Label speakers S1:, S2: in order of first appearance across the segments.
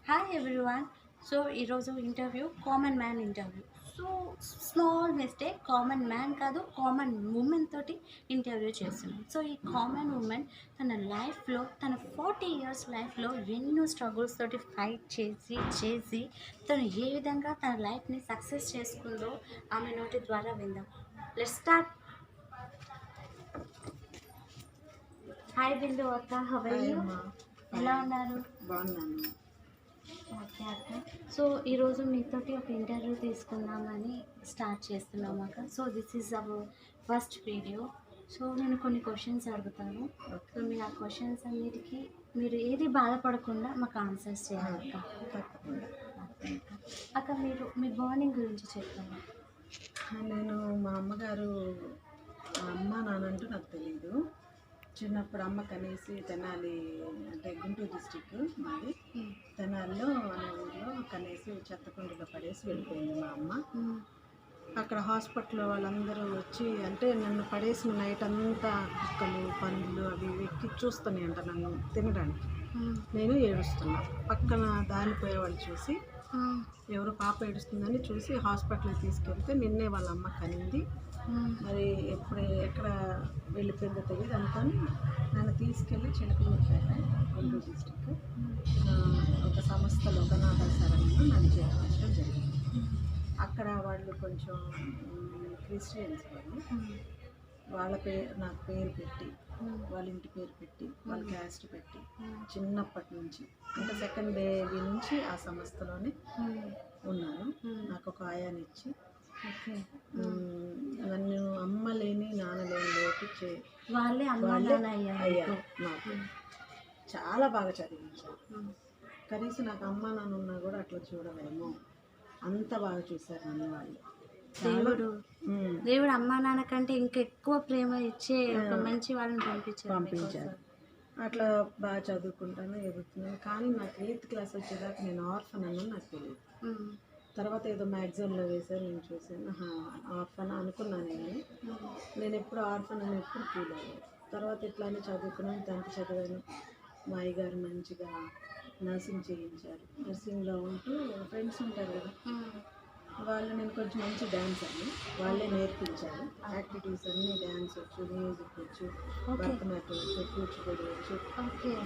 S1: Hi everyone. So ఈరోజు interview common man interview. So small mistake, common man కాదు, common women తోటి interview చేస్తున్నాం. So ఈ common women తన లైఫ్లో, తన 40 ఇయర్స్ లైఫ్లో ఎన్నో స్ట్రగుల్స్ తోటి ఫైట్ చేసి తను ఏ విధంగా తన లైఫ్ని సక్సెస్ చేసుకుందో ఆమె నోటి ద్వారా విందాం. Let's start. హాయ్ బిందు అక్క, హౌ ఆర్ యు? ఎలా ఉన్నారు?
S2: బాగున్నాను.
S1: ఓకే అక్క. సో ఈరోజు మీతోటి ఒక ఇంటర్వ్యూ తీసుకుందామని స్టార్ట్ చేస్తున్నాం అక్క. So this is our first video. So నేను కొన్ని క్వశ్చన్స్ అడుగుతాను. సో మీరు ఆ క్వశ్చన్స్ అన్నిటికీ మీరు ఏది బాధపడకుండా మాకు ఆన్సర్స్ చేయాలి అక్క.
S2: తప్పకుండా.
S1: ఓకే అక్క. అక్క మీరు మీ బర్నింగ్ గురించి చెప్తాను.
S2: నేను మా అమ్మగారు అమ్మ నాన్నంటూ నాకు తెలియదు. చిన్నప్పుడు అమ్మ కనేసి తెనాలి అంటే గుంటూరు డిస్టిక్ మాది. తెనాలిలో అనే ఊరిలో కనేసి చెత్తకుండలో పడేసి వెళ్ళిపోయింది మా అమ్మ. అక్కడ హాస్పిటల్లో వాళ్ళందరూ వచ్చి అంటే నన్ను పడేసిన నైట్ అంతా కుక్కలు పందులు అవి ఇవి ఎక్కి చూస్తున్నాయి అంట నన్ను తినడానికి. నేను ఏడుస్తున్నా. పక్కన దారిపోయే వాళ్ళు చూసి ఎవరో పాప ఏడుస్తుందని చూసి హాస్పిటల్కి తీసుకెళ్తే నిన్నే వాళ్ళ అమ్మ కనింది. మరి ఎక్కడ వెళ్ళిపోయిందో తెలియదు అనుకొని నన్ను తీసుకెళ్ళి చిలకలూరుపేట గుంటూరు డిస్టిక్ ఒక సంస్థలో గణాదాసారంలో నన్ను చేర్పించడం జరిగింది. అక్కడ వాళ్ళు కొంచెం క్రిస్టియన్స్ వాళ్ళ నాకు పేరు పెట్టి, వాళ్ళ ఇంటి పేరు పెట్టి, వాళ్ళ క్యాస్ట్ పెట్టి చిన్నప్పటి నుంచి అంటే సెకండ్ బేబీ నుంచి ఆ సంస్థలోనే ఉన్నాను. నాకు ఒక ఆయానిచ్చి నన్ను అమ్మ లేని నాన్న లేని లోటు
S1: వాళ్ళే
S2: అయ్యారు. నాకు చాలా బాగా చదివించారు. కనీసం నాకు అమ్మ నాన్న ఉన్నా కూడా అట్లా చూడలేము, అంత బాగా చూశారు నన్ను వాళ్ళు.
S1: దేవుడు అమ్మా నాన్న కంటే ఇంకా ఎక్కువ ప్రేమ ఇచ్చే ఒక మంచి వాళ్ళని పంపించారు.
S2: అట్లా బాగా చదువుకుంటాను, ఎదుగుతున్నాను. కానీ నాకు 8th క్లాస్ వచ్చేదాకా నేను ఆర్ఫన్ అని నాకు తెలియదు. తర్వాత ఏదో మ్యాగజైన్లో వేసాను, నేను చూసాను. ఆర్ఫన్ అనుకున్నాను. నేను ఎప్పుడు ఆర్ఫన్ అని ఎప్పుడు ఫీల్ అయ్యాను. తర్వాత ఇట్లానే చదువుకున్నాను, 10th చదివాను. మా అయ్యగారు మంచిగా నర్సింగ్ చేయించారు. నర్సింగ్లో ఉంటూ ఫ్రెండ్స్ ఉంటారు కదా, వాళ్ళు నేను కొంచెం మంచి డ్యాన్స్ అని వాళ్ళే నేర్పించారు. యాక్టివిటీస్ అన్నీ డ్యాన్స్ వచ్చు, మ్యూజిక్ వచ్చు, భరతనాట్యం వచ్చు, కూచిపూడి వచ్చు,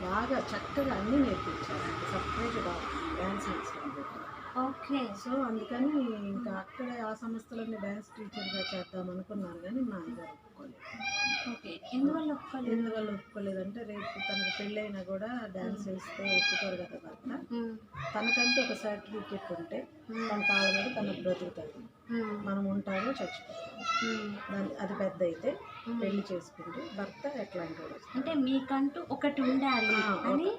S2: బాగా చక్కగా అన్నీ నేర్పించారు. సపరేట్గా డ్యాన్స్ నేర్చుకుంటారు.
S1: ఓకే.
S2: సో అందుకని ఇంకా అక్కడే ఆ సంస్థలోనే డ్యాన్స్ టీచర్గా చేద్దాం అనుకున్నాను. కానీ మా అయ్యగారు ఒప్పుకోలేదు.
S1: ఎందువల్ల
S2: ఒప్పుకోలేదంటే రేపు తనకు పెళ్ళైనా కూడా డ్యాన్స్ వేస్తే ఒప్పుకోరు కదా భర్త. తనకంటే ఒక సర్టిఫికెట్ ఉంటే తన కాళ్ళ మీద తనకు బ్రతుకుతుంది, మనం ఉంటామో చచ్చిపోతాము. అది పెద్ద అయితే పెళ్లి చేసుకుంటే భర్త ఎట్లాంటి వాడు
S1: అంటే మీకంటూ ఒకటి ఉండాలి అని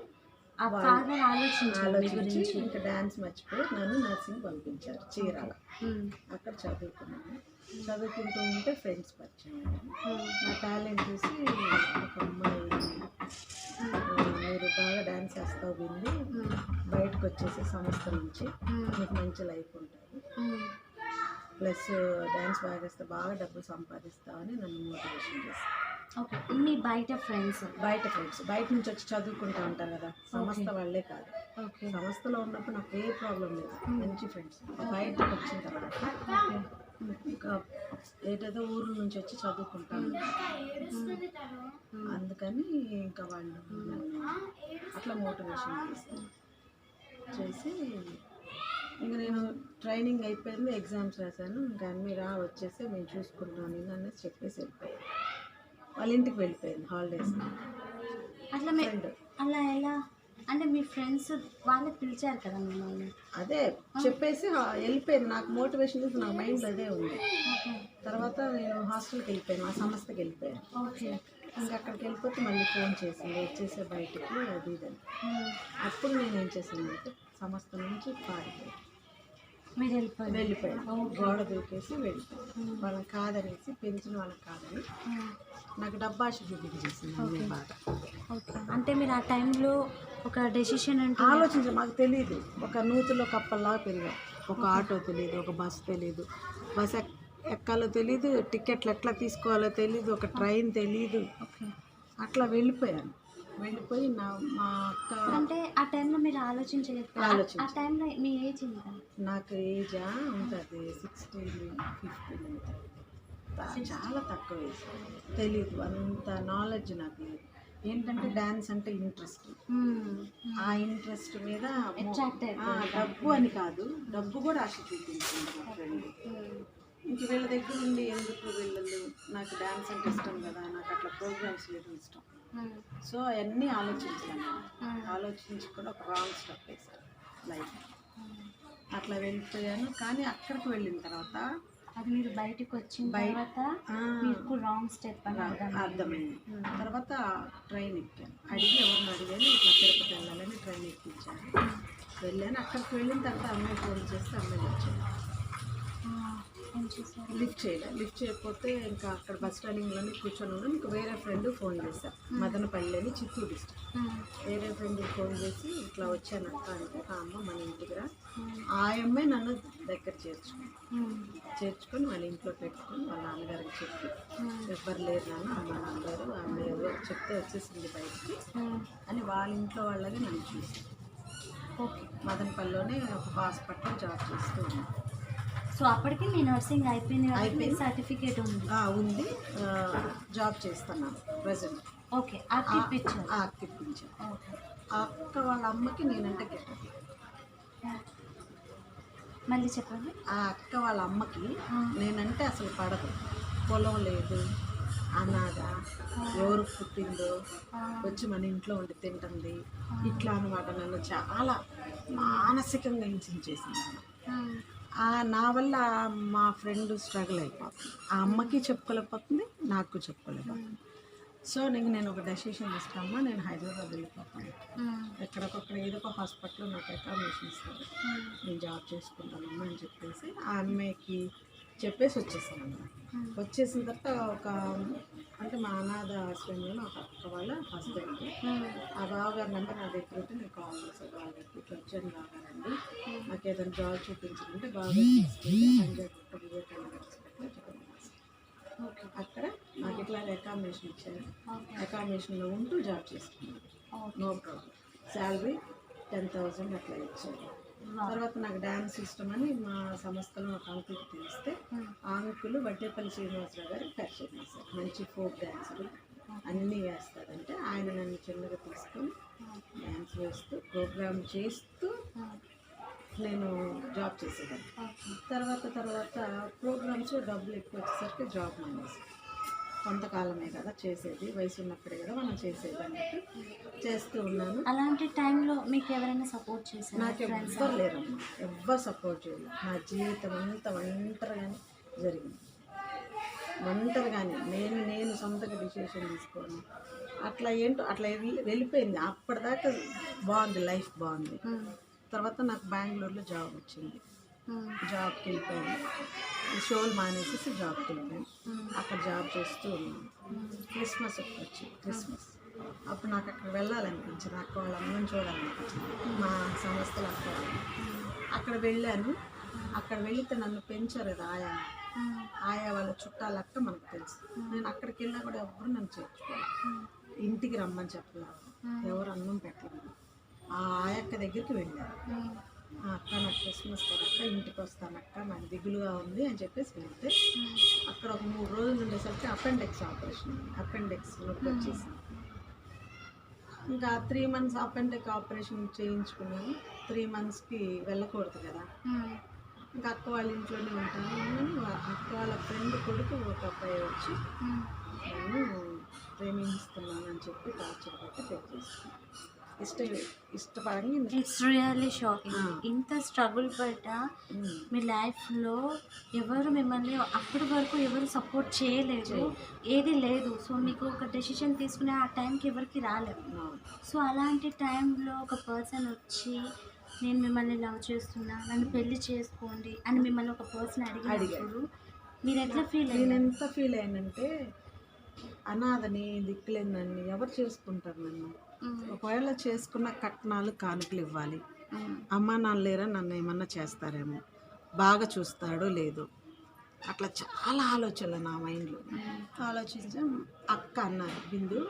S1: ఆలోచించి
S2: ఇంకా డ్యాన్స్ మర్చిపోయి నన్ను నర్సింగ్ పంపించారు చీరాల. అక్కడ చదువుకున్నాను. చదువుకుంటూ ఉంటే ఫ్రెండ్స్ పరిచయం. నా టాలెంట్ చూసి ఒక అమ్మాయి మీరు బాగా డ్యాన్స్ వేస్తావు వింది, బయటకు వచ్చేసి సంస్థ నుంచి మీకు మంచి లైఫ్ ఉంటుంది, ప్లస్ డ్యాన్స్ బాగా వేస్తే బాగా డబ్బులు సంపాదిస్తామని నన్ను మోటివేషన్ చేస్తాను.
S1: ఓకే. మీ బయట ఫ్రెండ్స్
S2: బయట నుంచి వచ్చి చదువుకుంటూ ఉంటారు కదా, సంస్థ వాళ్ళే కాదు. సంస్థలో ఉన్నప్పుడు నాకు ఏ ప్రాబ్లం లేదు, మంచి ఫ్రెండ్స్. బయటకు వచ్చిన తర్వాత ఇంకా ఏదేదో ఊర్ల నుంచి వచ్చి చదువుకుంటాను. అందుకని ఇంకా వాళ్ళు అట్లా మోటివేషన్ చేసి ఇంకా నేను ట్రైనింగ్ అయిపోయింది, ఎగ్జామ్స్ రాశాను. ఇంకా అన్నీ వచ్చేసి మేము చూసుకుంటాం నేను అనేసి చెప్పేసి వెళ్ళిపోయాను. వాళ్ళ ఇంటికి వెళ్ళిపోయింది హాలిడేస్.
S1: అట్లా అలా ఎలా అంటే మీ ఫ్రెండ్స్ వాళ్ళే పిలిచారు కదా మిమ్మల్ని?
S2: అదే చెప్పేసి వెళ్ళిపోయింది. నాకు మోటివేషన్ చూసి నాకు మైండ్లో అదే ఉంది. తర్వాత నేను హాస్టల్కి వెళ్ళిపోయాను, ఆ సంస్థకి వెళ్ళిపోయాను.
S1: ఓకే.
S2: ఇంకా అక్కడికి వెళ్ళిపోతే మళ్ళీ ఫోన్ చేసింది వచ్చేసే బయటికి అది ఇదని. అప్పుడు నేను ఏం చేసిందంటే సంస్థ నుంచి పారిపోయాను, వెళ్ళిపోయాను. గోడ దూకేసి వెళ్ళిపోయాను. వాళ్ళని కాదనేసి, పెంచిన వాళ్ళకి కాదని నాకు డబ్బాష చూపించేసింది బాగా.
S1: అంటే మీరు ఆ టైంలో ఒక డెసిషన్ అంటే
S2: ఆలోచించ మాకు తెలియదు. ఒక నూతులో కప్పల్లా పెరిగాం. ఒక ఆటో తెలియదు, ఒక బస్సు తెలియదు, బస్ ఎక్కాలో తెలియదు, టికెట్లు ఎట్లా తీసుకోవాలో తెలియదు, ఒక ట్రైన్ తెలియదు. అట్లా వెళ్ళిపోయాను. వెళ్ళిపోయి మా అక్క
S1: అంటే ఆ టైంలో మీరు ఆలోచించలేదు కదా? ఆ
S2: ఆలోచించాను.
S1: టైంలో మీ ఏజ్ ఎంత?
S2: నాకు ఏజా ఉంటుంది 16, 15 చాలా తక్కువ ఏజ్. తెలీదు, అంత నాలెడ్జ్ నాకు లేదు. ఏంటంటే డ్యాన్స్ అంటే ఇంట్రెస్ట్. ఆ ఇంట్రెస్ట్ మీద
S1: అట్రాక్ట్
S2: డబ్బు అని కాదు, డబ్బు కూడా ఆశ చూపించింది మా ఫ్రెండ్. ఇంక వీళ్ళ దగ్గర ఉండి ఎందుకు వీళ్ళు, నాకు డ్యాన్స్ అంటే ఇష్టం కదా, నాకు అట్లా ప్రోగ్రామ్స్ చేయడం ఇష్టం. సో అవన్నీ ఆలోచించాను. ఆలోచించి కూడా ఒక రాంగ్ స్టెప్ వేశాను లైఫ్. అట్లా వెళ్ళిపోయాను. కానీ అక్కడికి వెళ్ళిన తర్వాత
S1: అది మీరు బయటకు వచ్చిన తర్వాత మీకు రాంగ్ స్టెప్ అని
S2: అర్థమైంది. తర్వాత ట్రైన్ ఎక్కాను. ఎవరిని అడిగాను, ఇట్లా తిరుపతి వెళ్ళాలని ట్రైన్ ఎక్కించాను. వెళ్ళాను. అక్కడికి వెళ్ళిన తర్వాత అమ్మాయి ఫోన్ చేస్తే అమ్మాయి వచ్చాను. లిఫ్ట్ చేయకపోతే ఇంకా అక్కడ బస్ స్టాండింగ్లోనే కూర్చొని ఉన్నాను. ఇంకా వేరే ఫ్రెండ్ ఫోన్ చేశాను, మదనపల్లి అని, చిత్తూరు డిస్ట్రిక్ట్. వేరే ఫ్రెండ్ ఫోన్ చేసి ఇట్లా వచ్చాను అక్క అంటే, ఆ అమ్మ మన ఇంటికి రా. ఆ అమ్మాయి నన్ను దగ్గర చేర్చుకొని వాళ్ళ ఇంట్లో పెట్టుకొని వాళ్ళ నాన్నగారికి చెప్పి, ఎవ్వరు లేరు నాన్న, అమ్మ నాన్నగారు ఆమె ఎవరో చెప్తే వచ్చేసింది బయటికి అని వాళ్ళ ఇంట్లో వాళ్ళని నన్ను చూసి. మదనపల్లిలోనే ఒక హాస్పిటల్ జాబ్ చేస్తూ ఉన్నాను.
S1: సో అప్పటికి మీ నర్సింగ్ అయిపోయింది, సర్టిఫికేట్ ఉంది.
S2: జాబ్ చేస్తున్నాను ప్రజెంట్.
S1: ఓకే, ఇప్పించాను.
S2: అక్క వాళ్ళ అమ్మకి నేనంటే గిట్టదు.
S1: మళ్ళీ చెప్పండి.
S2: ఆ అక్క వాళ్ళ అమ్మకి నేనంటే అసలు పడదు. పొలం లేదు, అనాథ, ఎవరు పుట్టిందో వచ్చి మన ఇంట్లో ఉండి తింటుంది, ఇట్లా అనమాట. నన్ను చాలా మానసికంగా హింసించేసింది. నా వల్ల మా ఫ్రెండ్ స్ట్రగుల్ అయిపోతుంది. ఆ అమ్మకి చెప్పుకోలేకపోతుంది, నాకు చెప్పుకోలేకపోతుంది. సో నేను ఒక డెసిషన్ తీసుకున్నామా, నేను హైదరాబాద్ వెళ్ళిపోతాను. ఎక్కడికొక్కడ ఏదో ఒక హాస్పిటల్లో నాకు అకామిడేషన్ ఇస్తారు, నేను జాబ్ చేసుకుంటానమ్మా అని చెప్పేసి ఆ అమ్మాయికి చెప్పేసి వచ్చేసాను అన్నమాట. వచ్చేసిన తర్వాత ఒక అంటే మా అనాథ ఆశ్రమంలో ఒక అక్క వాళ్ళ హస్బెండ్, ఆ బావగారు నెంబర్ నా దగ్గర ఉంటే నేను కాల్ చేశాను. బావగారికి ఇట్లా వచ్చాను బావగారండి, నాకు ఏదైనా జాబ్ చూపించాలంటే బావగారు తీసుకెళ్ళి అక్కడ నాకు ఇట్లా అకామిడేషన్ ఇచ్చారు. అకామిడేషన్లో ఉంటూ జాబ్ చేసుకున్నాను, నో ప్రాబ్లం. శాలరీ 10,000 అట్లా ఇచ్చారు. తర్వాత నాకు డ్యాన్స్ ఇష్టం అని మా సంస్థలో ఒక అంకుల్కి తెలిస్తే, ఆ అంకులు వడ్డేపల్లి శ్రీనివాసరావు గారు పరిచయం చేశారు. మంచి ఫోక్ డ్యాన్సరు, అన్నీ వేస్తారంటే ఆయన నన్ను చిన్నగా తీసుకొని డ్యాన్స్ వేస్తూ ప్రోగ్రామ్ చేస్తూ నేను జాబ్ చేసేదాన్ని. తర్వాత ప్రోగ్రామ్స్ డబ్బులు ఎక్కువ వచ్చేసరికి జాబ్ మానేసి, కొంతకాలమే కదా చేసేది, వయసు ఉన్నప్పుడే కదా మనం చేసేది అన్నట్టు చేస్తూ ఉన్నాను.
S1: అలాంటి టైంలో మీకు ఎవరైనా సపోర్ట్ చేశారు?
S2: నాకు ఎవ్వరు లేరమ్మా, ఎవ్వరు సపోర్ట్ చేయలేదు. నా జీవితం అంతా ఒంటరిగానే జరిగింది. ఒంటరిగానే నేను సొంతగా డిసిషన్ తీసుకోను. అట్లా ఏంటో అట్లా వెళ్ళిపోయింది. అప్పటిదాకా బాగుంది, లైఫ్ బాగుంది. తర్వాత నాకు బెంగళూరులో జాబ్ వచ్చింది. జాబ్కి వెళ్ళిపోయాను. షోలు మానేసేసి జాబ్కి వెళ్ళిపోయాను. అక్కడ జాబ్ చేస్తూ ఉన్నాను. క్రిస్మస్ క్రిస్మస్ అప్పుడు నాకు అక్కడ వెళ్ళాలనిపించింది, అక్క వాళ్ళ అమ్మని చూడాలనిపించింది, మా సంస్థలు అక్కడ వెళ్ళాను. అక్కడ వెళితే నన్ను పెంచారు కదా ఆయా వాళ్ళ చుట్టాలు అక్క మనకు తెలుసు. నేను అక్కడికి వెళ్ళినా కూడా ఎవరు నన్ను చేర్చుకోవాలి, ఇంటికి రమ్మని చెప్పలేదు, ఎవరు అన్నం పెట్టలేదు. ఆ ఆయక్క దగ్గరికి వెళ్ళాను. అక్క నాకు క్రిస్మస్ కదక్క, ఇంటికి వస్తానక్క, నాకు దిగులుగా ఉంది అని చెప్పేసి వెళ్తే అక్కడ ఒక 3 రోజులు ఉండేసరికి అపెండిక్స్ నొప్పి వచ్చేసింది. ఇంకా 3 months అపెండిక్ ఆపరేషన్ చేయించుకున్నాను. 3 monthsకి వెళ్ళకూడదు కదా, ఇంకా అక్క వాళ్ళ ఇంట్లోనే ఉంటాను. అక్క వాళ్ళ ఫ్రెండ్ కొడుకు ఒక అబ్బాయి వచ్చి నేను ప్రేమిస్తున్నాను అని చెప్పి టార్చర్ పెట్టి తెచ్చేసుకున్నాను. ఇష్టపడంగా.
S1: It's really shocking. ఇంత స్ట్రగుల్ పడ్డ మీ లైఫ్లో ఎవరు మిమ్మల్ని అప్పటి వరకు ఎవరు సపోర్ట్ చేయలేదు, ఏది లేదు. సో మీకు ఒక డెసిషన్ తీసుకునే ఆ టైంకి ఎవరికి రాలేదు. సో అలాంటి టైంలో ఒక పర్సన్ వచ్చి నేను మిమ్మల్ని లవ్ చేస్తున్నా, నన్ను పెళ్లి చేసుకోండి అని మిమ్మల్ని ఒక పర్సన్ అడిగినప్పుడు మీరు ఎట్లా ఫీల్ అయ్యారు?
S2: నేను ఎంత ఫీల్ అయ్యానంటే, అనాథని దిక్కులేని నన్ను ఎవరు చేసుకుంటారు? నన్ను ఒకవేళ చేసుకున్న కట్నాలు కానుకలు ఇవ్వాలి, అమ్మ నాన్న లేరా నన్ను ఏమన్నా చేస్తారేమో, బాగా చూస్తాడో లేదు, అట్లా చాలా ఆలోచనలు నా మైండ్లో ఆలోచించా. అక్క అన్నారు, బిందు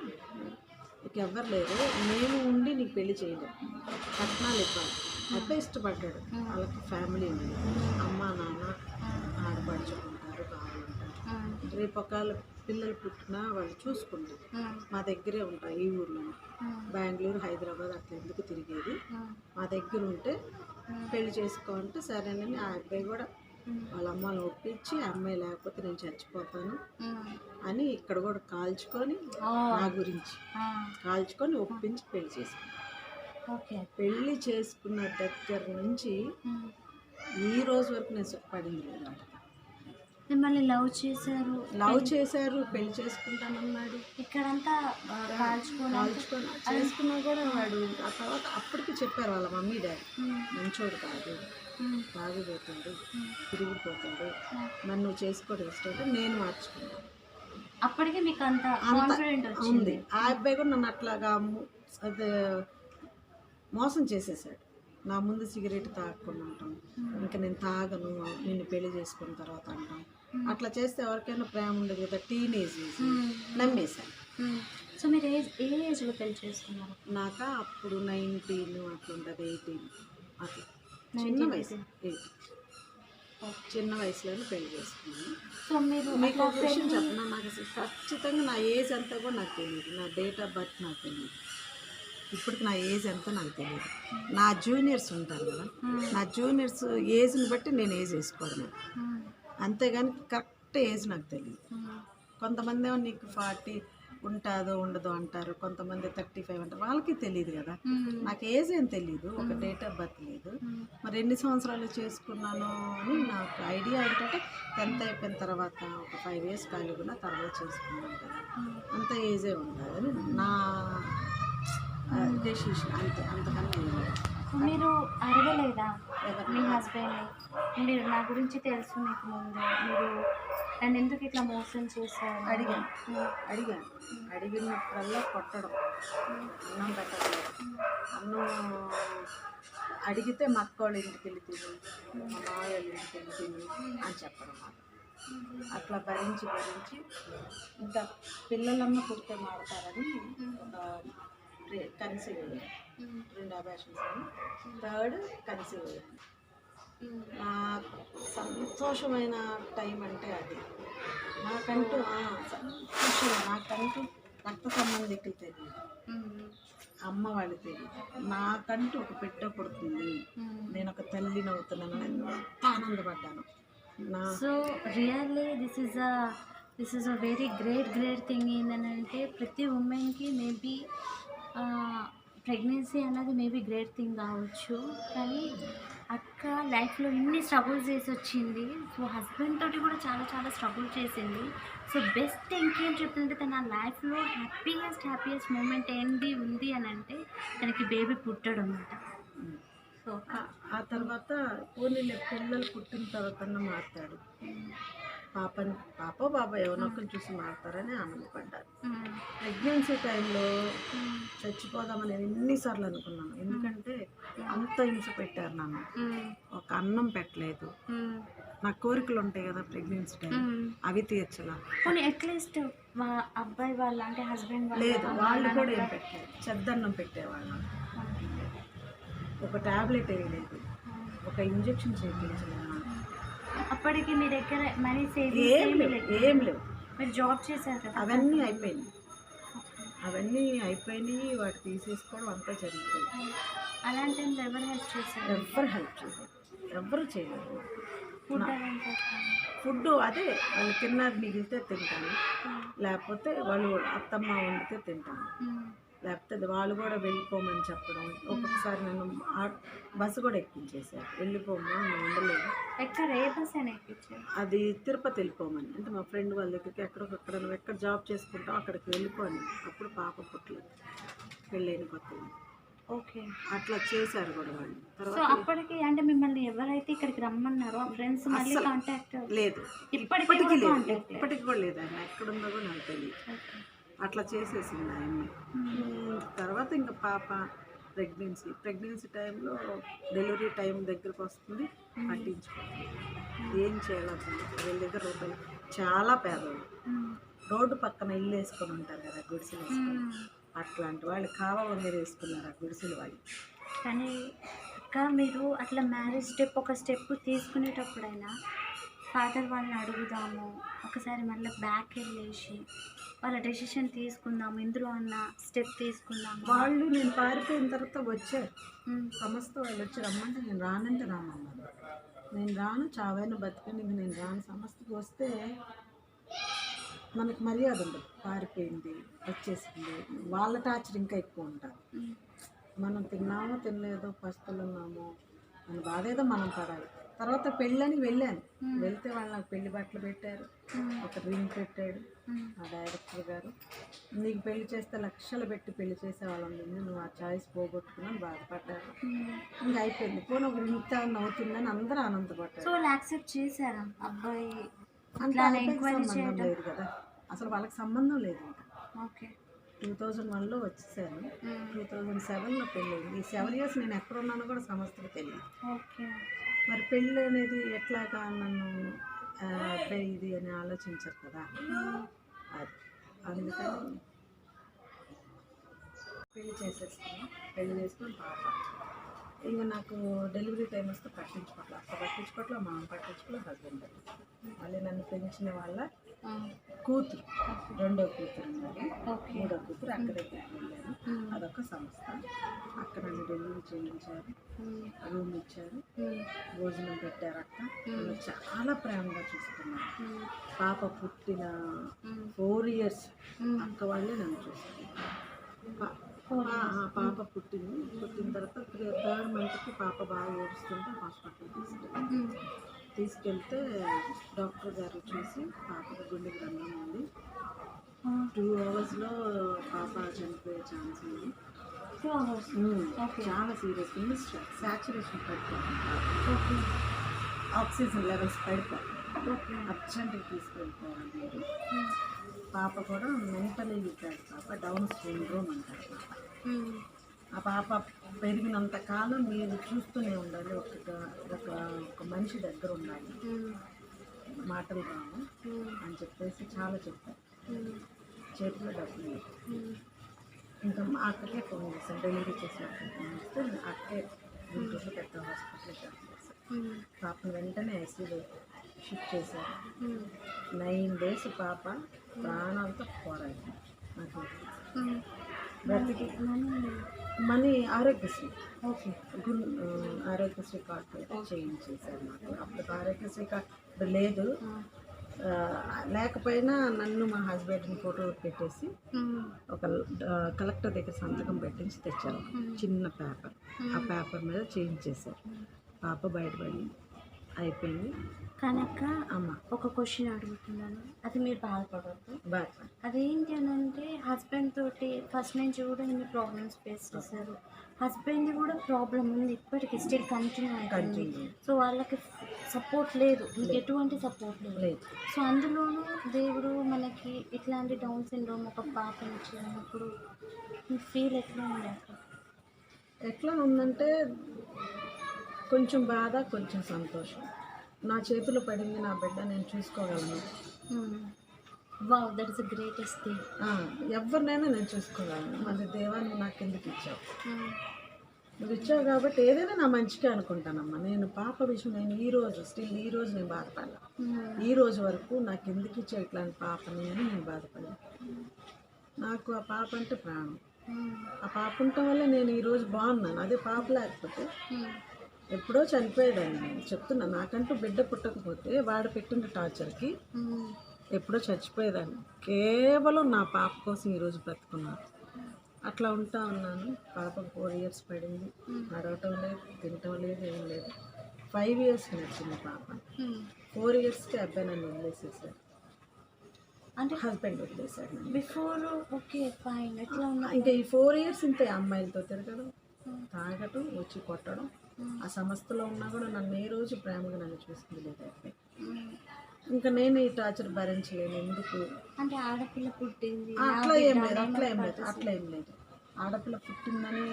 S2: ఇక ఎవ్వరు లేరు, మేము ఉండి నీకు పెళ్లి చేయలేము, కట్నాలు ఇవ్వాలి. అబ్బాయి ఇష్టపడ్డాడు, వాళ్ళకి ఫ్యామిలీ ఉంది, అమ్మ నాన్న ఆడపడుచులు ఉంటారు, బాగా ఉంటారు. రేపు ఒకవేళ పిల్లలు పుట్టినా వాళ్ళు చూసుకుంటారు, మా దగ్గరే ఉంటారు ఈ ఊర్లో. బెంగళూరు హైదరాబాద్ అట్లా ఎందుకు తిరిగేది, మా దగ్గర ఉంటే పెళ్లి చేసుకోవాలంటే సరేనని ఆ అబ్బాయి కూడా వాళ్ళ అమ్మని ఒప్పించి, అమ్మాయి లేకపోతే నేను చచ్చిపోతాను అని ఇక్కడ కూడా కాల్చుకొని నా గురించి కాల్చుకొని ఒప్పించి పెళ్లి చేసుకున్నాను.
S1: ఓకే.
S2: పెళ్లి చేసుకున్న దగ్గర నుంచి ఈ రోజు వరకు నేను సుఖపడింది లేదు. వాళ్ళకి
S1: మిమ్మల్ని లవ్ చేశారు,
S2: పెళ్లి చేసుకుంటానన్నాడు.
S1: ఇక్కడంతా కాల్చుకొని
S2: చేసుకున్నా కూడా వాడు ఆ తర్వాత అప్పటికి చెప్పారు వాళ్ళ మమ్మీ డాడీ, మంచోడు కాదు, తాగిపోతాడు, తిరిగిపోతాడు, నన్ను చేసుకోవడం ఇష్టం, నేను మార్చుకున్నాను.
S1: అప్పటికే మీకు అంత కాన్ఫిడెంట్
S2: ఉంది. ఆ అబ్బాయి కూడా నన్ను అట్లాగా అదే మోసం చేసేసాడు. నా ముందు సిగరెట్ తాగకుండా ఉంటాం, ఇంకా నేను తాగను, నిన్ను పెళ్లి చేసుకున్న తర్వాత అంటాం. అట్లా చేస్తే ఎవరికైనా ప్రేమ ఉండదు కదా, టీనేజ్ నమ్మేశాను.
S1: సో మీరు ఏ ఏజ్లో పెళ్లి చేసుకున్నారు?
S2: నాకు అప్పుడు 19 అట్లా ఉంటుంది, 18 అట్లా చిన్న వయసు, 8 చిన్న వయసులోనే పెళ్లి చేసుకున్నాను.
S1: సో మీరు
S2: మీకు ఒక విషయం చెప్పిన, నాకు అసలు ఖచ్చితంగా నా ఏజ్ అంతా కూడా నాకు తెలియదు, నా డేట్ ఆఫ్ బర్త్ నాకు తెలియదు, ఇప్పటికి నా ఏజ్ ఎంతో నాకు తెలియదు. నా జూనియర్స్ ఉంటారు కదా, నా జూనియర్స్ ఏజ్ని బట్టి నేను ఏజ్ వేసుకోవడమే, అంతేగాని కరెక్ట్ ఏజ్ నాకు తెలియదు. కొంతమంది ఏమో నీకు 40 ఉంటుందో ఉండదో అంటారు, కొంతమంది 35 అంటారు, వాళ్ళకి తెలియదు కదా. నాకు ఏజ్ ఏం తెలియదు, ఒక డేట్ ఆఫ్ బర్త్ లేదు. మరి ఎన్ని సంవత్సరాలు చేసుకున్నాను అని నాకు ఐడియా ఏంటంటే 10th అయిపోయిన తర్వాత ఒక 5 years ఖాళీ కూడా తర్వాత చేసుకున్నాను కదా, అంత ఏజే ఉంటుందని నా డెసిషన్, అంతే, అంతకన్నా.
S1: మీరు అడగలేదా మీ హస్బెండ్ని, మీరు నా గురించి తెలుసు మీకు ముందు, మీరు నన్ను ఎందుకు ఇట్లా మోసం చేశారు?
S2: అడిగినప్పుడల్లా కొట్టడం, అన్నం పెట్టడం, అన్నం అడిగితే మా అక్క వాళ్ళ ఇంటికి వెళ్ళి తిని, మా మామయ్య వాళ్ళ ఇంటికి వెళ్ళి తిని అని చెప్పడం. అట్లా భరించి ఇంకా పిల్లలమ్మ పుడితే మాడతారని ఒక కన్సీవ్ అయ్యాను, 2 abortions అని, 3rd కన్సీవ్ అయ్యాను. నాకు సంతోషమైన టైం అంటే అది. నాకంటూ రక్త సంబంధికులు తెలియదు, అమ్మ వాళ్ళు తెలియదు, నాకంటూ ఒక బిడ్డ పుడుతుంది, నేను ఒక తల్లిని అవుతున్నాను, ఎంత ఆనందపడ్డాను.
S1: So really this is a very great thing. ఏంటంటే ప్రతి ఉమెన్కి మేబీ ప్రెగ్నెన్సీ అన్నది మేబీ గ్రేట్ థింగ్ కావచ్చు, కానీ అక్క లైఫ్లో ఇన్ని స్ట్రగుల్స్ చేసి వచ్చింది. సో హస్బెండ్ తోటి కూడా చాలా స్ట్రగుల్ చేసింది. సో బెస్ట్ ఇంకేం చెప్తుంటే తన లైఫ్లో హ్యాపీయెస్ట్ మూమెంట్ ఏంటి ఉంది అని అంటే తనకి బేబీ పుట్టడం అన్నమాట. సో
S2: ఆ తర్వాత పోనీలే పిల్లలు పుట్టిన తర్వాత మారుతాడు, పాప బాబా ఎవరినొక్కరు చూసి మారుతారని ఆనందపడ్డారు. ప్రెగ్నెన్సీ టైంలో చచ్చిపోదామని నేను ఎన్నిసార్లు అనుకున్నాను, ఎందుకంటే అంత హింస పెట్టారు నన్ను, ఒక అన్నం పెట్టలేదు. నా కోరికలు ఉంటాయి కదా ప్రెగ్నెన్సీ టైం, అవి తీర్చలా.
S1: అట్లీస్ట్ అబ్బాయి వాళ్ళ అంటే హస్బెండ్
S2: లేదు, వాళ్ళు కూడా ఏం పెట్టలేదు, చెద్దన్నం పెట్టేవాళ్ళు, ఒక ట్యాబ్లెట్ వేయలేదు, ఒక ఇంజెక్షన్ చేయించలేదు.
S1: అప్పటికి మీ దగ్గర మనీ
S2: ఏం లేవు.
S1: మీరు జాబ్ చేశారు కదా,
S2: అవన్నీ అయిపోయినాయి, వాటి తీసేసుకోవడం అంతా జరిగిపోయింది.
S1: అలాంటి టైంలో ఎవరు హెల్ప్ చేశారు?
S2: ఎవ్వరు చేయలేదు.
S1: ఫుడ్
S2: అదే వాళ్ళు తిన్నది మిగిలితే తింటాను, లేకపోతే వాళ్ళు అత్తమ్మ వండితే తింటాను, లేకపోతే వాళ్ళు కూడా వెళ్ళిపోమని చెప్పడం. ఒక్కొక్కసారి నన్ను బస్సు కూడా ఎక్కించేసారు, వెళ్ళిపోమ్మా నేను ఉండలేదు.
S1: ఎక్కడ ఏ బస్ అని ఎక్కించారు?
S2: అది తిరుపతి వెళ్ళిపోమని, అంటే మా ఫ్రెండ్ వాళ్ళ దగ్గరికి ఎక్కడొక్కడ నువ్వు ఎక్కడ జాబ్ చేసుకుంటావు అక్కడికి వెళ్ళిపోని. అప్పుడు పాప పుట్టలేదు, పెళ్ళైన కొత్తది.
S1: ఓకే,
S2: అట్లా చేశారు కూడా వాళ్ళు.
S1: సో అప్పటికి అంటే మిమ్మల్ని ఎవరైతే ఇక్కడికి రమ్మన్నారో ఆ ఫ్రెండ్స్ మళ్ళీ కాంటాక్ట్
S2: లేదు, ఇప్పటికీ కూడా లేదు. ఆయన ఎక్కడుందో కూడా నాకు తెలియదు. అట్లా చేసేసింది ఆయన్ని. తర్వాత ఇంకా పాప ప్రెగ్నెన్సీ టైంలో డెలివరీ టైం దగ్గరకు వస్తుంది, పట్టించుకోవాలి. ఏం చేయాలి, వీళ్ళ దగ్గర రూపాయలు చాలా పేదవాళ్ళు, రోడ్డు పక్కన ఇల్లు వేసుకొని ఉంటారు కదా, గుడిసెలు వేసుకొని, అట్లాంటి వాళ్ళు కావాలి మీరు వేసుకున్నారు ఆ గుడిసెలు వాళ్ళు.
S1: కానీ అక్క మీరు అట్లా మ్యారేజ్ స్టెప్ ఒక స్టెప్ తీసుకునేటప్పుడైనా ఫాదర్ వాళ్ళని అడుగుదాము, ఒకసారి మళ్ళీ బ్యాక్ వెళ్ళేసి వాళ్ళ డెసిషన్ తీసుకుందాము, ఇందులో అన్న స్టెప్ తీసుకుందాము.
S2: వాళ్ళు నేను పారిపోయిన తర్వాత వచ్చారు, సంస్థ వాళ్ళు వచ్చి రమ్మంటే నేను రానంటే రానన్నాను. నేను రాను, చావైనా బతికండి, ఇంక నేను రాను. సంస్థకి వస్తే మనకు మర్యాద ఉండదు. పారిపోయింది, వచ్చేసింది, వాళ్ళ టార్చర్ ఇంకా ఎక్కువ ఉంటారు. మనం తిన్నామో తినలేదో, పస్తులు ఉన్నామో మన బాధ ఏదో మనం పడాలి. తర్వాత పెళ్ళని వెళ్ళాను, వెళ్తే వాళ్ళు నాకు పెళ్లి బట్టలు పెట్టారు, ఒక రింగ్ పెట్టాడు ఆ డైరెక్టర్ గారు. నీకు పెళ్లి చేస్తే లక్షలు పెట్టి పెళ్లి చేసేవాళ్ళం, నువ్వు ఆ చాయిస్ పోగొట్టుకున్నాను బాధపడ్డారు. ఇంకా అయిపోయింది, పోనీ ఒక ఇంత అవుతుందని అందరూ ఆనందపడ్డారు.
S1: సో వాళ్ళు యాక్సెప్ట్ చేశారా అబ్బాయి?
S2: అంటే సంబంధం లేదు కదా, అసలు వాళ్ళకి సంబంధం లేదు.
S1: ఓకే.
S2: 2001లో వచ్చేసాను, 2007లో పెళ్ళయింది. ఈ 7 years నేను ఎక్కడ ఉన్నానో కూడా సంస్థకు తెలియదు.
S1: ఓకే.
S2: మరి పెళ్ళి అనేది ఎట్లాగా నన్ను అబ్బాయి ఇది అని ఆలోచించారు కదా, అది అందుకని పెళ్ళి చేసేసుకున్నాను. పెళ్ళి చేసుకుని పాప ఇంకా నాకు డెలివరీ టైం వస్తే పట్టించుకోవట్లేదు, అక్క పట్టించుకోవట్లేదు, మా అమ్మ పట్టించుకోలేదు, హస్బెండ్ మళ్ళీ నన్ను పెంచిన వాళ్ళ కూతురు, రెండో కూతురు ఉన్నది, మూడో కూతురు అక్క దగ్గరికి వెళ్ళాను. అదొక సంస్థ, అక్కడ నన్ను డెలివరీ చేయించారు, రూమ్ ఇచ్చారు, భోజనం పెట్టారు. అక్క నన్ను చాలా ప్రేమగా చూసుకున్నారు. పాప పుట్టిన 4 years అక్క వాళ్ళే నన్ను చూసుకున్నారు. పాప పుట్టిన తర్వాత 3rd monthకి పాప బాగా ఏడుస్తుంటే హాస్పిటల్ తీసుకెళ్తే డాక్టర్ గారు చూసి పాపకు గుండెకి రంధ్రం ఉంది, 2 hours పాప చనిపోయే ఛాన్స్ ఉంది, చాలా సీరియస్ ఉంది, సాచురేషన్ పడిపోతుంది, ఆక్సిజన్ లెవెల్స్ పడిపోతుంది, అర్జెంట్గా తీసుకెళ్ళిపోవాలి మీరు. పాప కూడా మెంటలీ వీకాడు, పాప డౌన్ సిండ్రోమ్ అంటారు పాప. ఆ పాప పెరిగినంత కాలం మీరు చూస్తూనే ఉండాలి, ఒక మనిషి దగ్గర ఉండాలి, మాటలు రావు అని చెప్పేసి చాలా చెప్పారు. చేతిలో డబ్బులు లేదు. ఇంకా మా అక్కకే ఫోన్ చేశాను, డెలివరీ చేసినప్పుడు ఫోన్ చేస్తే అక్కే గుంటూరులో పెద్ద హాస్పిటల్ జాయిన్ చేశారు. పాపను వెంటనే ఐసీలో షిఫ్ట్ చేశారు. 9 days పాప ప్రాణాలతో పోరాడింది. నాకు బ్రతికి మనీ ఆరోగ్యశ్రీ, ఓకే, ఆరోగ్యశ్రీ కార్డు చేయించేశారు నాకు. అప్పుడు ఆరోగ్యశ్రీ కార్డు లేదు, లేకపోయినా నన్ను మా హస్బెండ్ని ఫోటో పెట్టేసి ఒక కలెక్టర్ దగ్గర సంతకం పెట్టించి తెచ్చారు, చిన్న పేపర్. ఆ పేపర్ మీద చేయించేశారు. పాప బయటపడి అయిపోయింది.
S1: కనుక అమ్మ ఒక క్వశ్చన్ అడుగుతున్నాను, అది మీరు బాధపడవద్దు.
S2: బాగా
S1: అదేంటి అని అంటే హస్బెండ్ తోటి ఫస్ట్ నుంచి కూడా ఇన్ని ప్రాబ్లమ్స్ ఫేస్ చేశారు, హస్బెండ్ కూడా ప్రాబ్లం ఉంది ఇప్పటికి, స్టిల్ కంటిన్యూ అవుతుంది. సో వాళ్ళకి సపోర్ట్ లేదు, మీకు ఎటువంటి సపోర్ట్ లేదు. సో అందులోనూ దేవుడు మనకి ఇట్లాంటి డౌన్ సిండ్రోమ్ ఒక పాపని ఇచ్చినప్పుడు మీ ఫీల్ ఎట్లా ఉంది అక్కడ?
S2: ఎట్లా ఉందంటే కొంచెం బాధ, కొంచెం సంతోషం. నా చేతిలో పడింది నా బిడ్డ, నేను చూసుకోగలను.
S1: Wow, that is the greatest thing.
S2: ఎవరినైనా నేను చూసుకోగలను. మరి దేవాన్ని నాకు ఎందుకు ఇచ్చావు? నువ్వు ఇచ్చావు కాబట్టి ఏదైనా నా మంచిగా అనుకుంటానమ్మా. నేను పాప విషయం నేను ఈ రోజు నేను బాధపడ్డా. ఈ రోజు వరకు నాకు ఎందుకు ఇచ్చావు ఇట్లాంటి పాపని అని నేను బాధపడ్డా. నాకు ఆ పాప అంటే ప్రాణం. ఆ పాప ఉండటం వల్ల నేను ఈరోజు బాగున్నాను. అదే పాప లేకపోతే ఎప్పుడో చనిపోయేదాన్ని. నేను చెప్తున్నా, నాకంటూ బిడ్డ పుట్టకపోతే వాడు పెట్టిన టార్చర్కి ఎప్పుడో చచ్చిపోయేదాన్ని. కేవలం నా పాప కోసం ఈరోజు బ్రతుకున్నాను. అట్లా ఉంటా ఉన్నాను. పాపకు 4 years పడింది, నడవటం లేదు, తినటం లేదు, ఏం లేదు. 5 years నచ్చింది పాప. 4 yearsకి అబ్బాయి నన్ను వదిలేసేసాడు, అంటే హస్బెండ్ వదిలేసాడు.
S1: బిఫోర్ ఓకే ఫైన్, ఎట్లా ఉన్నా
S2: ఇంకా ఈ 4 years ఇంతే, అమ్మాయిలతో తిరగడం, తాగటం, వచ్చి కొట్టడం. ఆ సంస్థలో ఉన్నా కూడా నన్ను ఏ రోజు ప్రేమగా నన్ను చూసుకుంది లేదు. ఇంకా నేను ఈ టార్చర్ భరించలేను. ఎందుకు
S1: అంటే ఆడపిల్ల పుట్టింది
S2: అట్లా ఏం లేదు. ఆడపిల్ల పుట్టిందని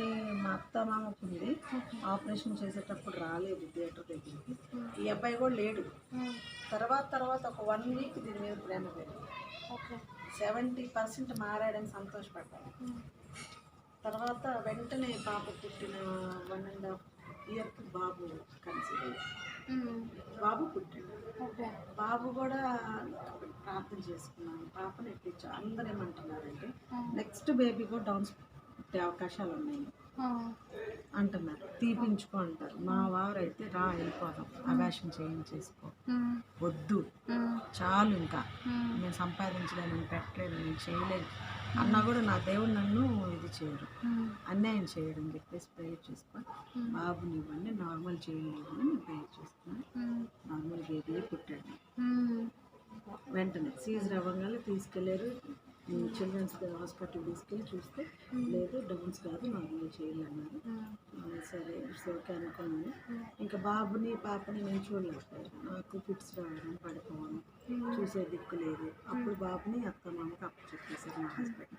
S2: మా అత్త మామకు ఉంది. ఆపరేషన్ చేసేటప్పుడు రాలేదు థియేటర్ దగ్గరికి. ఈ అబ్బాయి కూడా లేడు. తర్వాత ఒక 1 week దీని మీద ప్రేమ పెరిగింది. 70% మారాడని సంతోషపడ్డాను. తర్వాత వెంటనే పాప పుట్టిన 1.5 ఇయర్కి బాబు కన్సీవ్ అయ్యాడు. బాబు పుట్టాడు.
S1: ఓకే.
S2: బాబు కూడా ప్రార్థన చేసుకున్నాను, పాపను ఎక్కించా. అందరూ ఏమంటున్నారంటే నెక్స్ట్ బేబీ కూడా డౌన్స్ పుట్టే అవకాశాలు ఉన్నాయి అంటున్నారు, తీపించుకో అంటారు. మా వారు అయితే రా వెళ్ళిపోదాం, అభాషణ చేయించేసుకో, వద్దు చాలు, ఇంకా నేను సంపాదించలేదు, నేను పెట్టలేదు, నేను చేయలేదు అన్నా కూడా నా దేవుడు నన్ను ఇది చేయరు, అన్యాయం చేయడు అని చెప్పేసి ప్రేయర్ చేసుకొని బాబుని ఇవ్వండి, నార్మల్ చేయలేదు అని నేను ప్రేయర్ చేసుకుని నార్మల్ బేబీ పుట్టాడు. వెంటనే సీజర్ అవ్వగానే తీసుకెళ్ళారు చిల్డ్రన్స్ హాస్పిటల్ తీసుకెళ్ళి చూస్తే లేదు డౌన్స్ కాదు, నార్మల్ చేయాలన్నారు. సరే ఓకే అనుకున్నాను. ఇంకా బాబుని పాపని నేను చూడలేకపోయాను, నాకు ఫిట్స్ రావడం, పడిపోవడం, చూసే దిక్కు లేదు. అప్పుడు బాబుని అత్తమామకి అప్పు చెప్పేశారు మా హస్బెండ్.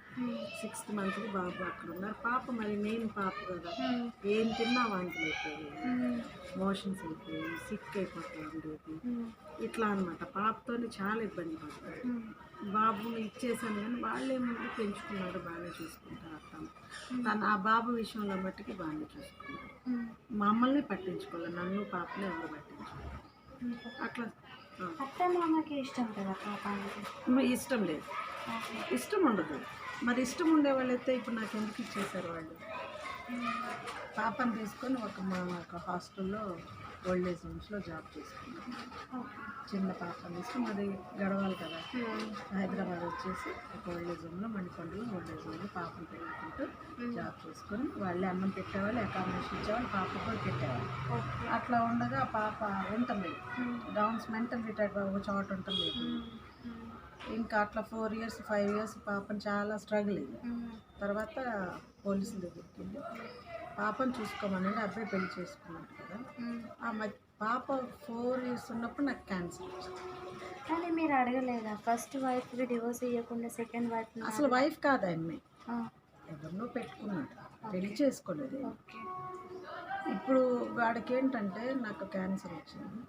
S2: 6th మంత్కి బాబు అక్కడ ఉన్నారు. పాప మరి నేను పాప కదా, ఏం తిన్నా వాంతులు అయిపోయాయి, మోషన్స్ అయిపోయి, సిక్ అయిపోతా ఉండేది, ఇట్లా అనమాట. పాపతోనే చాలా ఇబ్బంది పడతారు. బాబుని ఇచ్చేసాను కానీ వాళ్ళే ముందు పెంచుకున్నారు, బాగానే చూసుకుంటారు అత్తమ్మ. తను ఆ బాబు విషయంలో మట్టికి బాగానే చూసుకున్నారు. మమ్మల్ని పట్టించుకోవాలి, నన్ను పాపని ఎవరు పట్టించుకోవాలి అట్లా.
S1: అత్త మామకి ఇష్టం కదా పాపానికి?
S2: ఇష్టం లేదు, ఇష్టం ఉండదు. మరి ఇష్టం ఉండే వాళ్ళైతే ఇప్పుడు నాకు ఎందుకు ఇచ్చేసారు వాళ్ళు? పాపను తీసుకొని ఒక హాస్టల్లో ఓల్డ్ ఏజ్ హోమ్స్లో జాబ్ చేసుకున్నాను. చిన్న పాపను తీసుకుని మరి గడవాలి కదా, హైదరాబాద్ వచ్చేసి ఒక ఓల్డ్ ఏజ్ హోమ్లో మణికొండలో ఓల్డ్ ఏజ్ హోమ్లో పాపను పెట్టుకుంటూ జాబ్ చేసుకొని వాళ్ళే అన్నం పెట్టేవాళ్ళు, అకామిడేషన్ ఇచ్చేవాళ్ళు, పాప కూడా పెట్టేవాళ్ళు. అట్లా ఉండగా పాప ఉంటుంది డౌన్స్ మెంటల్ రిటైర్డ్ ఒక చోట ఉంటుంది. ఇంకా అట్లా 4 years 5 years పాపను చాలా స్ట్రగుల్ అయ్యింది. తర్వాత పోలీసుల దగ్గరికి వెళ్ళి పాపను చూసుకోమనండి, అబ్బాయి పెళ్లి చేసుకున్నాడు కదా. పాప 4 years ఉన్నప్పుడు నాకు క్యాన్సర్ వచ్చింది.
S1: కానీ మీరు అడగలేదా ఫస్ట్ వైఫ్కి డివోర్స్ ఇవ్వకుండా సెకండ్ వైఫ్?
S2: అసలు వైఫ్ కాదు అమ్మాయి, ఎవరినో పెట్టుకున్నాడు, పెళ్లి చేసుకోలేదు. ఇప్పుడు వాడికి ఏంటంటే నాకు క్యాన్సర్ వచ్చింది.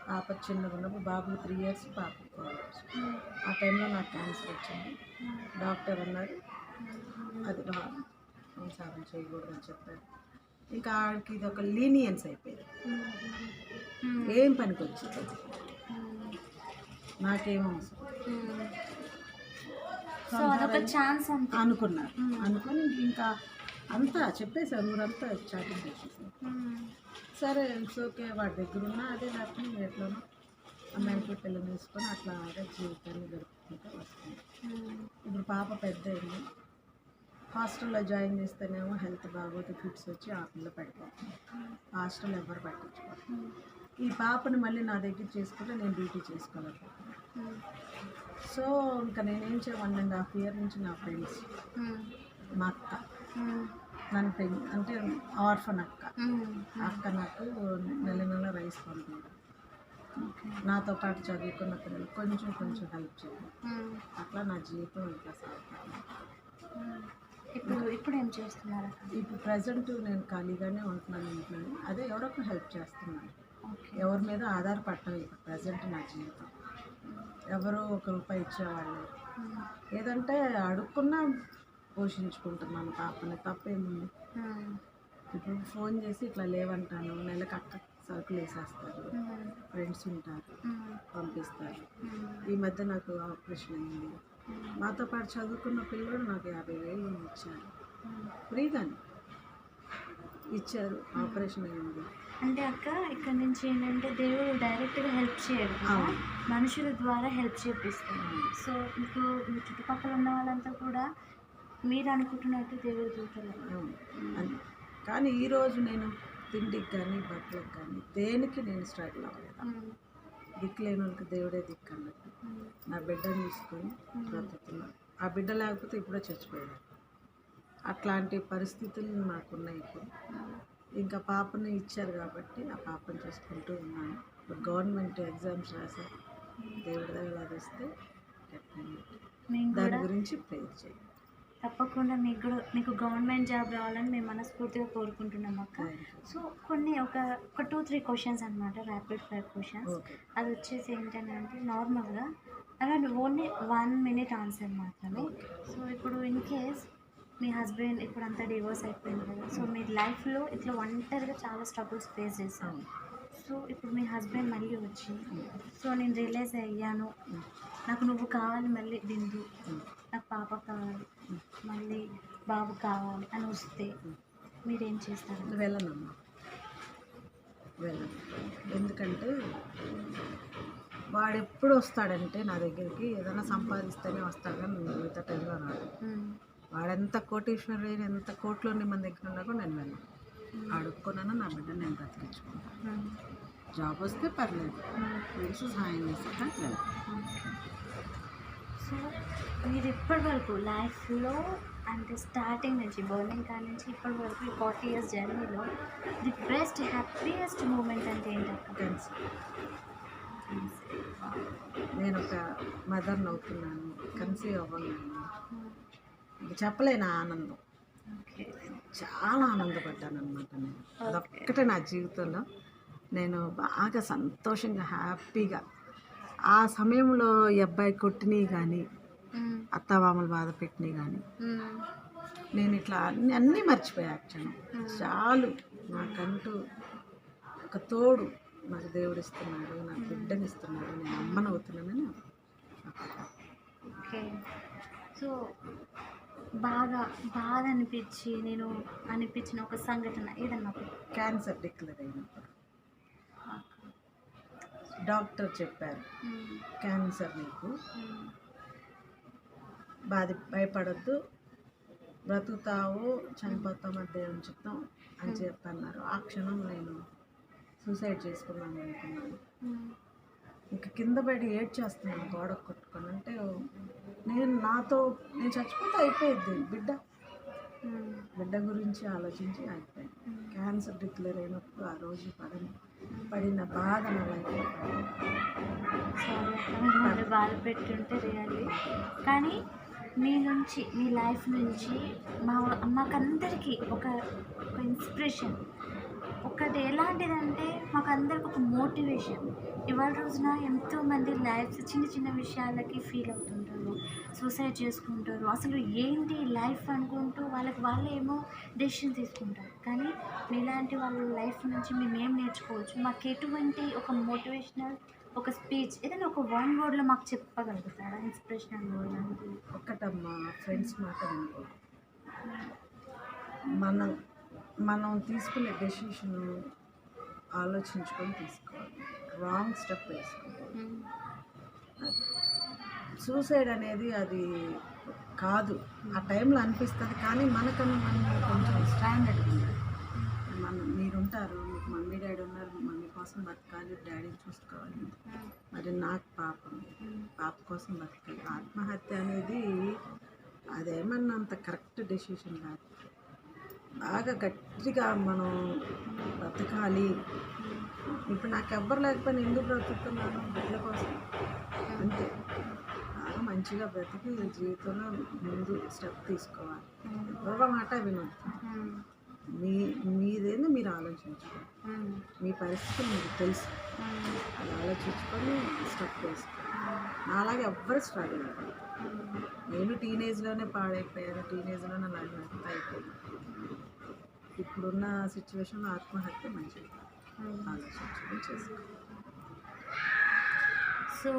S2: పాప చిన్నగా ఉన్నప్పుడు బాబు 3 years, పాప 4 years. ఆ టైంలో నాకు క్యాన్సర్ వచ్చింది. డాక్టర్ అన్నారు అది సంసారం చేయకూడదు అని చెప్పారు. ఇంకా ఆడికి ఇది ఒక లీనియన్స్ అయిపోయింది, ఏం పనికి వచ్చింది నాకేం అవసరం అనుకున్నారు. అనుకొని ఇంకా అంతా చెప్పేశారు, ఊరంతా చాటింగ్ చేసేసారు. సరే ఓకే, వాడి దగ్గర ఉన్నా అదే లేకపోతే ఎట్లనో అమ్మాయికి పిల్లలు తీసుకొని అట్లా అదే జీవితాన్ని గడుపుకుంటూ వస్తుంది. ఇప్పుడు పాప పెద్ద అయింది, హాస్టల్లో జాయిన్ చేస్తేనేమో హెల్త్ బాగోదు, ఫిట్స్ వచ్చి ఆ పిల్ల పడిపోతుంది. హాస్టల్ ఎవరు పట్టించుకోరు. ఈ పాపని మళ్ళీ నా దగ్గర చేసుకుంటే నేను డ్యూటీ చేసుకోలేకపోతున్నాను. సో ఇంకా నేనేం 1.5 year నుంచి నా ఫ్రెండ్స్, మా అక్క నన్ను అంటే ఆర్ఫన్ అక్క నాకు నెల రైస్ పంపింది, నాతో పాటు చదువుకున్న పిల్లలు కొంచెం హెల్ప్ చేయాలి. అట్లా నా జీవితం ఇంకా సాగుతుంది.
S1: ఇప్పుడు ఏం చేస్తున్నారు?
S2: ఇప్పుడు ప్రజెంట్ నేను ఖాళీగానే ఉంటున్నాను ఇంట్లోనే, అదే ఎవరొక హెల్ప్ చేస్తున్నాను. ఎవరి మీద ఆధారపడటం ఇప్పుడు ప్రజెంట్ నా జీవితం. ఎవరో ₹1 ఇచ్చేవాళ్ళు, ఏదంటే అడుక్కున్నా పోషించుకుంటున్నాను పాపని, తప్పేముంది. ఇప్పుడు ఫోన్ చేసి ఇట్లా లేవంటాను, నెలకు అక్క సరుకులు వేసేస్తారు, ఫ్రెండ్స్ ఉంటారు పంపిస్తారు. ఈ మధ్య నాకు ఆపరేషన్ అయింది, మాతో పాటు చదువుకున్న పిల్లలు నాకు 50,000 ఇచ్చారు, ఫ్రీగానే ఇచ్చారు. ఆపరేషన్ అయింది
S1: అంటే అక్క ఇక్కడ నుంచి ఏంటంటే దేవుడు డైరెక్ట్గా హెల్ప్ చేయడు, మనుషుల ద్వారా హెల్ప్ చేపిస్తాడు. సో మీకు మీ చుట్టుపక్కల ఉన్న వాళ్ళంతా కూడా మీరు అనుకుంటున్నట్టు దేవుడు చూడలేదు.
S2: కానీ ఈరోజు నేను తిండికి కానీ బట్టలకు కానీ దేనికి నేను స్ట్రగుల్ అవ్వలేదు. దిక్కు లేని వాళ్ళకి దేవుడే దిక్కు అన్నట్టు నా బిడ్డను తీసుకొని బ్రతుకుతున్నాను. ఆ బిడ్డ లేకపోతే ఇప్పుడే చచ్చిపోయాడు. అట్లాంటి పరిస్థితులు నాకున్నాయి. ఇప్పుడు ఇంకా పాపని ఇచ్చారు కాబట్టి ఆ పాపను చూసుకుంటూ ఉన్నాను. ఇప్పుడు గవర్నమెంట్ ఎగ్జామ్స్ రాసా, దేవుడి దగ్గర అది వస్తే దాని గురించి ప్రేయర్ చేయండి.
S1: తప్పకుండా మీకు గవర్నమెంట్ జాబ్ రావాలని మేము మనస్ఫూర్తిగా కోరుకుంటున్నాం అక్క. సో ఒక 2-3 క్వశ్చన్స్ అనమాట, ర్యాపిడ్ ఫైర్ క్వశ్చన్స్. అది వచ్చేసి ఏంటంటే నార్మల్గా అలా ఓన్లీ 1 minute ఆన్సర్ మాత్రమే. సో ఇప్పుడు ఇన్ కేస్ మీ హస్బెండ్ ఇప్పుడు అంతా డివోర్స్ అయిపోయింది కదా, సో మీ లైఫ్లో ఇట్లా ఒంటరిగా చాలా స్ట్రగుల్స్ ఫేస్ చేశాను.
S2: అవును.
S1: సో ఇప్పుడు మీ హస్బెండ్ మళ్ళీ వచ్చి, సో నేను రియలైజ్ అయ్యాను, నాకు నువ్వు కావాలి మళ్ళీ బిందు, నాకు పాప కావాలి, మళ్ళీ బాబు కావాలి అని వస్తే మీరేం చేస్తారు?
S2: వెళ్ళనమ్మా, వెళ్ళను. ఎందుకంటే వాడు ఎప్పుడు వస్తాడంటే నా దగ్గరికి ఏదైనా సంపాదిస్తేనే వస్తాడు, కానీ మిగతా టైంలో రాడు. వాడెంత కోటీశ్వరుడైన ఎంత కోట్లు ఉన్న మన దగ్గర ఉన్నా కూడా నేను వెళ్ళను. అడుక్కున్నాను, నా బిడ్డ నేను బ్రతికించుకుంటాను. జాబ్ వస్తే పర్లేదు, ఫ్రెండ్స్ సహాయం చేస్తే కానీ వెళ్ళను.
S1: సో మీరు ఇప్పటి వరకు లైఫ్లో అంటే స్టార్టింగ్ నుంచి బర్నింగ్ కాడ నుంచి ఇప్పటి వరకు ఈ 40 years జర్నీలో ది బెస్ట్ హ్యాపీయెస్ట్ మూమెంట్ అంటే ఏంటక్క?
S2: క్యాన్సర్. నేను ఒక మదర్ని అవుతున్నాను, కన్సీవ్ అవ్వన్నాను. ఇంక చెప్పలేను ఆ ఆనందం.
S1: ఓకే.
S2: చాలా ఆనందపడ్డాను అనమాట. నేను అదొక్కటే నా జీవితంలో నేను బాగా సంతోషంగా హ్యాపీగా. ఆ సమయంలో ఈ అబ్బాయి కొట్టినవి కానీ అత్తమామలు బాధ పెట్టినవి కానీ నేను ఇట్లా అన్నీ మర్చిపోయా. క్షణం చాలు, నాకంటూ ఒక తోడు నాకు దేవుడు ఇస్తున్నాడు, నాకు బిడ్డని ఇస్తున్నాడు, నేను అమ్మను అవుతున్నానని.
S1: ఓకే. సో బాగా బాధ అనిపించి నేను అనిపించిన ఒక సంఘటన ఏదన్నా?
S2: క్యాన్సర్ డిక్లేర్ అయినప్పుడు డాక్టర్ చెప్పారు, క్యాన్సర్ నీకు, భయపడద్దు, బ్రతుకుతావు చనిపోతావు దేవుని చిత్తం అని చెప్పన్నారు. ఆ క్షణం నేను సూసైడ్ చేసుకున్నాను అనుకున్నాను. ఇంక కింద పడి ఏడ్చేస్తున్నాను గోడ కొట్టుకొని. అంటే నేను చచ్చిపోతే అయిపోయింది, బిడ్డ గురించి ఆలోచించి అయిపోయింది. క్యాన్సర్ డిక్లేర్ అయినప్పుడు ఆ రోజు పడిన బాధ నా లైఫ్లో
S1: మిమ్మల్ని బాధ పెట్టుంటే రియల్లీ. కానీ మీ నుంచి మీ లైఫ్ నుంచి మాకందరికీ ఒక ఇన్స్పిరేషన్ ఒకటి ఎలాంటిదంటే మాకందరికి ఒక మోటివేషన్. ఇవాళ రోజున ఎంతోమంది లైఫ్స్ చిన్న చిన్న విషయాలకి ఫీల్ అవుతుంటారు, సూసైడ్ చేసుకుంటారు, అసలు ఏంటి లైఫ్ అనుకుంటూ వాళ్ళే ఏమో డెసిషన్ తీసుకుంటారు. కానీ మీలాంటి వాళ్ళ లైఫ్ నుంచి మేము ఏం నేర్చుకోవచ్చు? మాకు ఎటువంటి ఒక మోటివేషనల్ ఒక స్పీచ్ ఏదైనా ఒక 1 wordలో మాకు చెప్పగలుగుతారా? ఇన్స్పిరేషనల్ వర్డ్ అంటే
S2: ఒక్కటమ్మా, ఫ్రెండ్స్ మాట వినుకో. మనం తీసుకునే డెసిషన్ ఆలోచించుకొని తీసుకోవాలి, రాంగ్ స్టెప్ వేసుకోవాలి. సూసైడ్ అనేది అది కాదు, ఆ టైంలో అనిపిస్తుంది. కానీ మనకన్నా మనం కొంచెం స్టాండర్డ్గా ఉండాలి. మీరుంటారు, మీకు మమ్మీ డాడీ ఉన్నారు, మమ్మీ కోసం బతకాలి, డాడీని చూసుకోవాలి. మరి నాకు పాప కోసం బతకాలి. ఆత్మహత్య అనేది అదేమన్నా అంత కరెక్ట్ డెసిషన్ కాదు. బాగా గట్టిగా మనం బ్రతకాలి. ఇప్పుడు నాకు ఎవ్వరు లేకపోయినా ఎందుకు బ్రతుకుతున్నాను? బిడ్డల కోసం, అంతే. బాగా మంచిగా బ్రతికి జీవితంలో ముందు స్టెప్ తీసుకోవాలి. ఎవరి మాట వినొద్దు. మీదేందో మీరు ఆలోచించుకోండి, మీ పరిస్థితి మీకు తెలుసు, అది ఆలోచించుకొని స్టెప్ వేసుకోండి. నాలాగే ఎవ్వరు స్ట్రగుల్ అవ్వదు. నేను టీనేజ్లోనే పాడైపోయాను, టీనేజ్లోనే నాకు అంతా అయిపోయింది. ఇప్పుడున్న సిచ్యువేషన్లో ఆత్మహత్య మంచిది, ఆలోచించుకొని చేసుకోండి.
S1: సో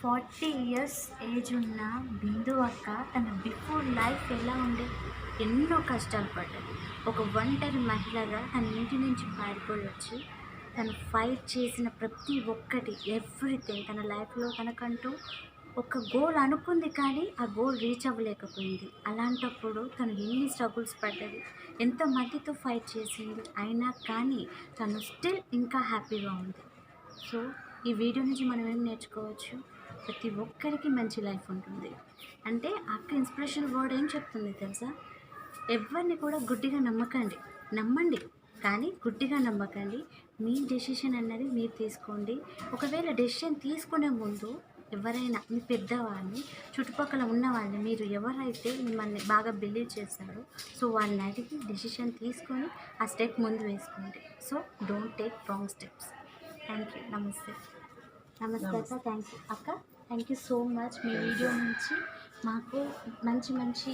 S1: 40 years ఏజ్ ఉన్న బిందు అక్క తన బిఫోర్ లైఫ్ ఎలా ఉండే, ఎన్నో కష్టాలు పడ్డది. ఒక ఒంటరి మహిళగా తన ఇంటి నుంచి పారిపోయి వచ్చి తను ఫైట్ చేసిన ప్రతి ఒక్కటి ఎవ్రీథింగ్ తన లైఫ్లో తనకంటూ ఒక గోల్ అనుకుంది, కానీ ఆ గోల్ రీచ్ అవ్వలేకపోయింది. అలాంటప్పుడు తను ఎన్ని స్ట్రగుల్స్ పడ్డది, ఎంతమందితో ఫైట్ చేసింది, అయినా కానీ తను స్టిల్ ఇంకా హ్యాపీగా ఉంది. సో ఈ వీడియో నుంచి మనం ఏం నేర్చుకోవచ్చు? ప్రతి ఒక్కరికి మంచి లైఫ్ ఉంటుంది. అంటే అక్క ఇన్స్పిరేషన్ వర్డ్ ఏం చెప్తుంది తెలుసా? ఎవరిని కూడా గుడ్డిగా నమ్మండి, కానీ గుడ్డిగా నమ్మకండి. మీ డెసిషన్ అన్నది మీరు తీసుకోండి. ఒకవేళ డెసిషన్ తీసుకునే ముందు ఎవరైనా మీ పెద్దవాళ్ళని, చుట్టుపక్కల ఉన్న వాళ్ళని, మీరు ఎవరైతే మిమ్మల్ని బాగా బిలీవ్ చేస్తారో సో వాళ్ళని అడిగి డెసిషన్ తీసుకొని ఆ స్టెప్ ముందు వేసుకోండి. So don't take wrong steps. Thank you. నమస్తే అక్క. థ్యాంక్ యూ అక్క. Thank you so much. Me video నుంచి మాకు మంచి మంచి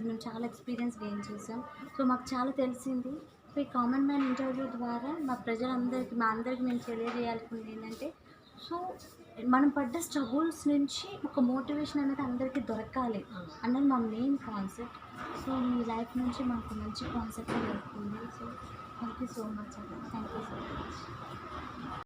S1: మేము చాలా ఎక్స్పీరియన్స్ గెయిన్ చేసాం. సో మాకు చాలా తెలిసింది. సో ఈ కామన్ మ్యాన్ ఇంటర్వ్యూ ద్వారా మా అందరికి మేము తెలియజేయాల్సింది ఏంటంటే, సో మనం పడ్డ స్ట్రగుల్స్ నుంచి ఒక మోటివేషన్ అనేది అందరికీ దొరకాలి అన్నది మా మెయిన్ కాన్సెప్ట్. సో మీ లైఫ్ నుంచి మాకు మంచి కాన్సెప్ట్ దొరుకుతుంది. So thank you so much అండి. Thank you so much.